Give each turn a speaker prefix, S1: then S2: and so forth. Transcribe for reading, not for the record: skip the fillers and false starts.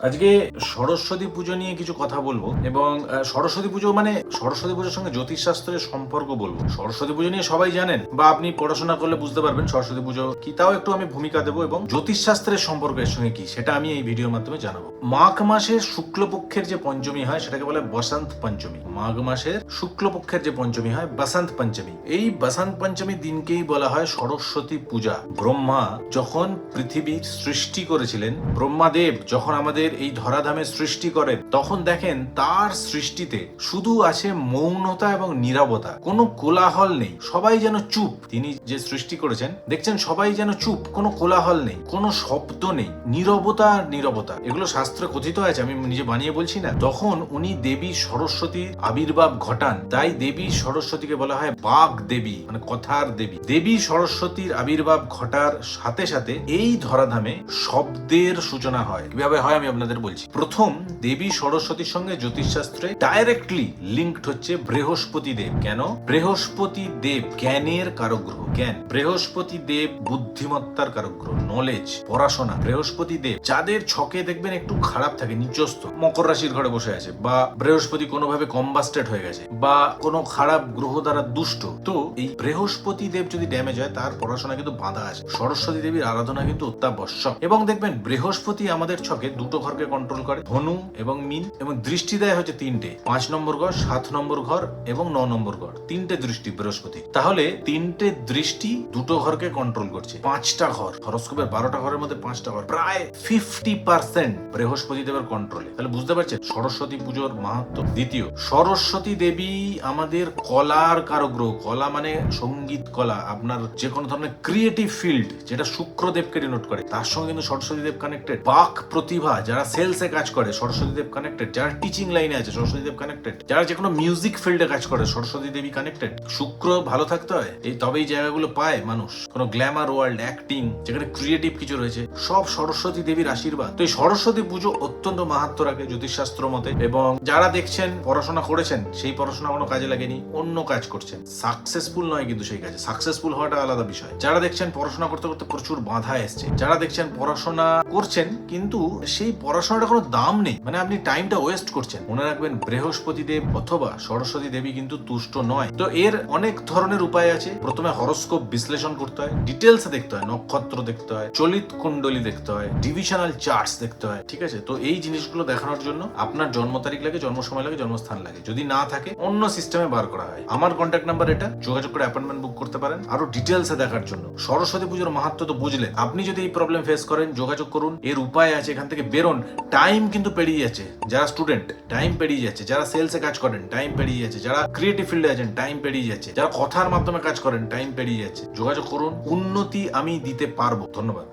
S1: আজকে সরস্বতী পুজো নিয়ে কিছু কথা বলবো এবং সরস্বতী পুজোর সঙ্গে জ্যোতিষশাস্ত্রের সম্পর্ক বলবো। সরস্বতী পুজো নিয়ে সবাই জানেন বা আপনি পড়াশোনা করলে বুঝতে পারবেন সরস্বতী পুজো কি, তাও একটু আমি ভূমিকা দেবো এবং জ্যোতিষশাস্ত্রের সম্পর্ক এর সঙ্গে কি সেটা আমি এই ভিডিওর মাধ্যমে জানাবো। মাঘ মাসের শুক্লপক্ষের যে পঞ্চমী হয় সেটাকে বলে বসন্ত পঞ্চমী। মাঘ মাসের শুক্লপক্ষের যে পঞ্চমী হয় বসন্ত পঞ্চমী। এই বসন্ত পঞ্চমী দিনকেই বলা হয় সরস্বতী পূজা। ব্রহ্মা যখন পৃথিবীর সৃষ্টি করেছিলেন, ব্রহ্মাদেব যখন আমাদের এই ধরাধামে সৃষ্টি করেন, তখন দেখেন তার সৃষ্টিতে শুধু আছে মৌনতা এবং নীরবতা, কোনো কোলাহল নেই, সবাই যেন চুপ। তিনি যে সৃষ্টি করেছেন দেখছেন সবাই যেন চুপ, কোনো কোলাহল নেই, কোনো শব্দ নেই, নীরবতা আর নীরবতা। এগুলো শাস্ত্রে কথিত আছে, আমি নিজে বানিয়ে বলছি না। তখন উনি দেবী সরস্বতীর আবির্ভাব ঘটান, তাই দেবী সরস্বতীকে বলা হয় বাগ দেবী, মানে কথার দেবী। দেবী সরস্বতীর আবির্ভাব ঘটার সাথে সাথে এই ধরাধামে শব্দের সূচনা হয়। কিভাবে হয় আমি আপনাদের বলছি। প্রথম, দেবী সরস্বতীর সঙ্গে জ্যোতিষশাস্ত্রে ডাইরেক্টলি লিঙ্কড হচ্ছে বৃহস্পতি দেব। কেন? বৃহস্পতি দেব জ্ঞানের কারক গ্রহ, জ্ঞান। বৃহস্পতি দেব বুদ্ধিমত্তার কারক গ্রহ, নলেজ, পড়াশোনা। বৃহস্পতি দেব যাদের ছকে দেখবেন একটু খারাপ থাকে, নিচস্থ, মকর রাশির ঘরে বসে আছে, বা বৃহস্পতি কোনোভাবে কম্বাস্টেড হয়ে গেছে, বা কোনো খারাপ গ্রহ দ্বারা দুষ্ট, তো এই বৃহস্পতি দেব যদি ড্যামেজ হয় তার পড়াশোনা কিন্তু বাধা আছে। সরস্বতী দেবীর আরাধনা কিন্তু অত্যাবশ্যক। এবং দেখবেন বৃহস্পতি আমাদের ছকে দুটো ঘরকে কন্ট্রোল করে, ধনু এবং মীন, এবং দৃষ্টি দেয় হচ্ছে তিনটে, 5 নম্বর ঘর, 7 নম্বর ঘর এবং 9 নম্বর ঘর। তিনটে দৃষ্টি বৃহস্পতি। তাহলে তিনটে দৃষ্টি দুটো ঘরকে কন্ট্রোল করছে। 5টা ঘর, হরোস্কোপের 12টা ঘরের মধ্যে 5টা ঘর, প্রায় 50% বৃহস্পতি দেবের কন্ট্রোলে। তাহলে বুঝতে পারছেন সরস্বতী পুজোর মাহাত্ম্য। দ্বিতীয়, সরস্বতী দেবী আমাদের কলার কারক গ্রহ। কলা মানে সঙ্গীত কলা, আপনার যে কোনো ধরনের ক্রিয়েটিভ ফিল্ড, যেটা শুক্রদেবকে ডিনোট করে, তার সঙ্গে কিন্তু সরস্বতী দেব কানেক্টেড। বাক প্রতিভা, যারা সেলসে কাজ করে সরস্বতী দেব কানেক্টেড। যারা টিচিং লাইনে আছে সরস্বতী দেব কানেক্টেড। যারা যে কোনো মিউজিক ফিল্ডে কাজ করে সরস্বতী দেবী কানেক্টেড। শুক্র ভালো থাকতে হয়, এই তবেই জায়গাগুলো পায় মানুষ। কোনো গ্ল্যামার ওয়ার্ল্ড, অ্যাক্টিং, যেখানে ক্রিয়েটিভ কিছু রয়েছে, সব সরস্বতী দেবীর আশীর্বাদ। তো এই সরস্বতী পুজো অত্যন্ত মাহাত্ম্য রাখে জ্যোতিষশাস্ত্র মতে। এবং যারা দেখছেন পড়াশোনা করেছেন, সেই পড়াশোনা কোনো কাজে লাগেনি, অন্য কাজ করছেন, সাকসেসফুল নয় কিন্তু সেই কাজে। সাকসেসফুল হওয়াটা আলাদা বিষয়। যারা দেখছেন পড়াশোনা করতে করতে প্রচুর বাধা এসছে, যারা দেখছেন পড়াশোনা করছেন কিন্তু সেই পড়াশোনাটা কোনো দাম নেই, মানে আপনি টাইমটা ওয়েস্ট করছেন, মনে রাখবেন বৃহস্পতি দেব অথবা সরস্বতী দেবী কিন্তু তুষ্ট নয়। তো এর অনেক ধরনের উপায় আছে। প্রথমে হরোস্কোপ বিশ্লেষণ করতে হয়, ডিটেলসে দেখতে হয়, নক্ষত্র দেখতে হয়, চলিত কুণ্ডলী দেখতে হয়, ডিভিশনাল চার্টস দেখতে হয়, ঠিক আছে? তো এই জিনিসগুলো দেখানোর জন্য আপনার জন্ম তারিখ লাগে, জন্ম সময় লাগে, জন্মস্থান লাগে। যদি না থাকে অন্য সিস্টেমে বার করা হয়। আমার কন্ট্যাক্ট নাম্বার এটা, যোগাযোগ করে অ্যাপয়েন্টমেন্ট বুক করতে পারেন আরো ডিটেলসে দেখার জন্য। সরস্বতী পুজোর মাহাত্ম্য তো বুঝলেন। আপনি যদি এই প্রবলেম ফেস করেন, যোগাযোগ করুন, এর উপায় আছে, এখান থেকে বেরোন। টাইম কিন্তু পেরিয়ে যাচ্ছে, যারা স্টুডেন্ট টাইম পেরিয়ে যাচ্ছে, যারা সেলসে কাজ করেন টাইম পেরিয়ে যাচ্ছে, যারা ক্রিয়েটিভ ফিল্ডে আছেন টাইম পেরিয়ে যাচ্ছে, যারা কথার মাধ্যমে কাজ করেন টাইম পেরিয়ে যাচ্ছে। যোগাযোগ করুন, উন্নতি আমি দিতে পারবো। ধন্যবাদ।